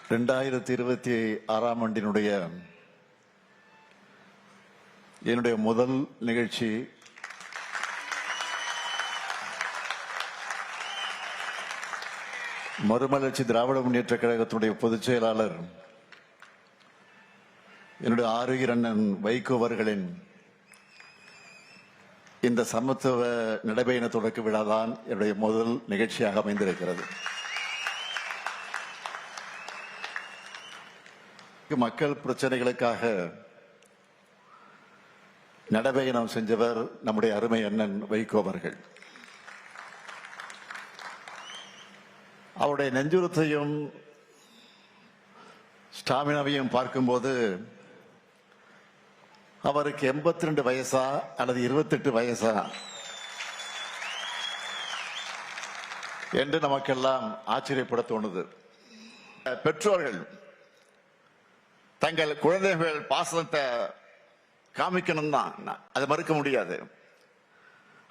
2026ஆம் ஆண்டினுடைய என்னுடைய முதல் நிகழ்ச்சி மறுமலர்ச்சி திராவிட முன்னேற்ற கழகத்தினுடைய பொதுச் செயலாளர் என்னுடைய ஆரோக்கிய அண்ணன் வைகோ அவர்களின் இந்த சமத்துவ நடைபயண தொடக்க விழாதான் என்னுடைய முதல் நிகழ்ச்சியாக அமைந்திருக்கிறது. மக்கள் பிரச்சனைகளுக்காக நடைபயணம் செஞ்சவர் நம்முடைய அருமை அண்ணன் வைகோ அவர்கள். அவருடைய நெஞ்சுரத்தையும் ஸ்டாமினாவையும் பார்க்கும்போது அவருக்கு 82 வயசா அல்லது 28 வயசா என்று நமக்கெல்லாம் ஆச்சரியப்பட தோணுது. பெற்றோர்கள் தங்கள் குழந்தைகள் பாசத்தை காமிக்கணும் தான், அதை மறுக்க முடியாது.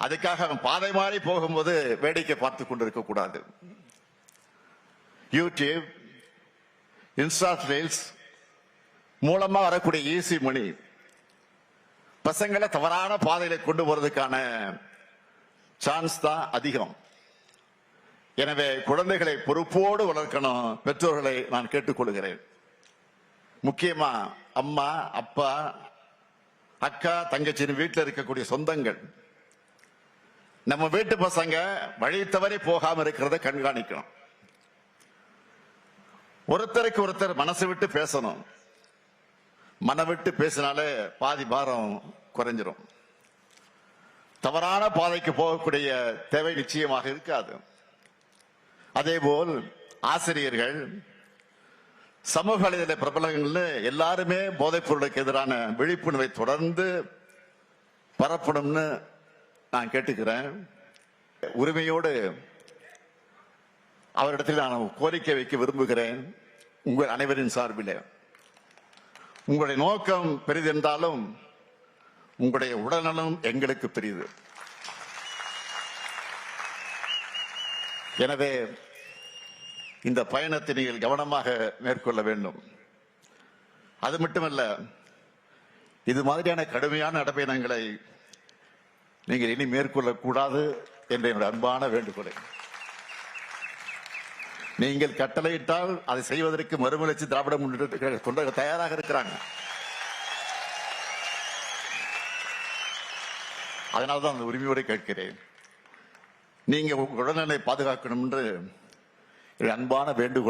அதுக்காக அவன் பாதை மாறி போகும்போது வேடிக்கை பார்த்து கொண்டிருக்க கூடாது. யூடியூப், இன்ஸ்டா ரீல்ஸ் மூலமா வரக்கூடிய ஈஸி மணி பசங்களை தவறான பாதையில கொண்டு போறதுக்கான சான்ஸ் தான் அதிகம். எனவே குழந்தைகளை பொறுப்போடு வளர்க்கணும் பெற்றோர்களை நான் கேட்டுக்கொள்கிறேன். முக்கியமா அம்மா, அப்பா, அக்கா, தங்கச்சின்னு வீட்டில் இருக்கக்கூடிய சொந்தங்கள், நம்ம வீட்டு பசங்க வழி தவறி போகாம இருக்கிறத கண்காணிக்கணும். ஒருத்தருக்கு ஒருத்தர் மனசு விட்டு பேசணும். மனம் விட்டு பேசினாலே பாதி பாரம் குறைஞ்சிரும். தவறான பாதைக்கு போகக்கூடிய தேவை நிச்சயமாக இருக்காது. அதேபோல் ஆசிரியர்கள், சமூக வலைதள பிரபலங்கள் எல்லாருமே போதைப் பொருளுக்கு எதிரான விழிப்புணர்வை தொடர்ந்து பரப்பணும்னு நான் கேட்டுக்கிறேன். உரிமையோடு அவரிடத்தில் நான் கோரிக்கை வைக்க விரும்புகிறேன். உங்கள் அனைவரின் சார்பில் உங்களுடைய நோக்கம் பெரிதென்றாலும் உங்களுடைய உடல்நலம் எங்களுக்கு பெரிது. எனவே இந்த பயணத்தை நீங்கள் கவனமாக மேற்கொள்ள வேண்டும். அது மட்டுமல்ல, இது மாதிரியான கடுமையான நடைபயணங்களை நீங்கள் இனி மேற்கொள்ளக்கூடாது என்ற என்னுடைய அன்பான வேண்டுகோளை நீங்கள் கட்டளையிட்டால் அதை செய்வதற்கு மறுமலர்ச்சி திராவிட முன்னேற்ற கழக தொண்டர்கள் தயாராக இருக்கிறாங்க. அதனால்தான் அந்த உரிமையோடு கேட்கிறேன். நீங்க உங்க உடல்நிலை பாதுகாக்கணும் என்று அன்பான வேண்டுகோள்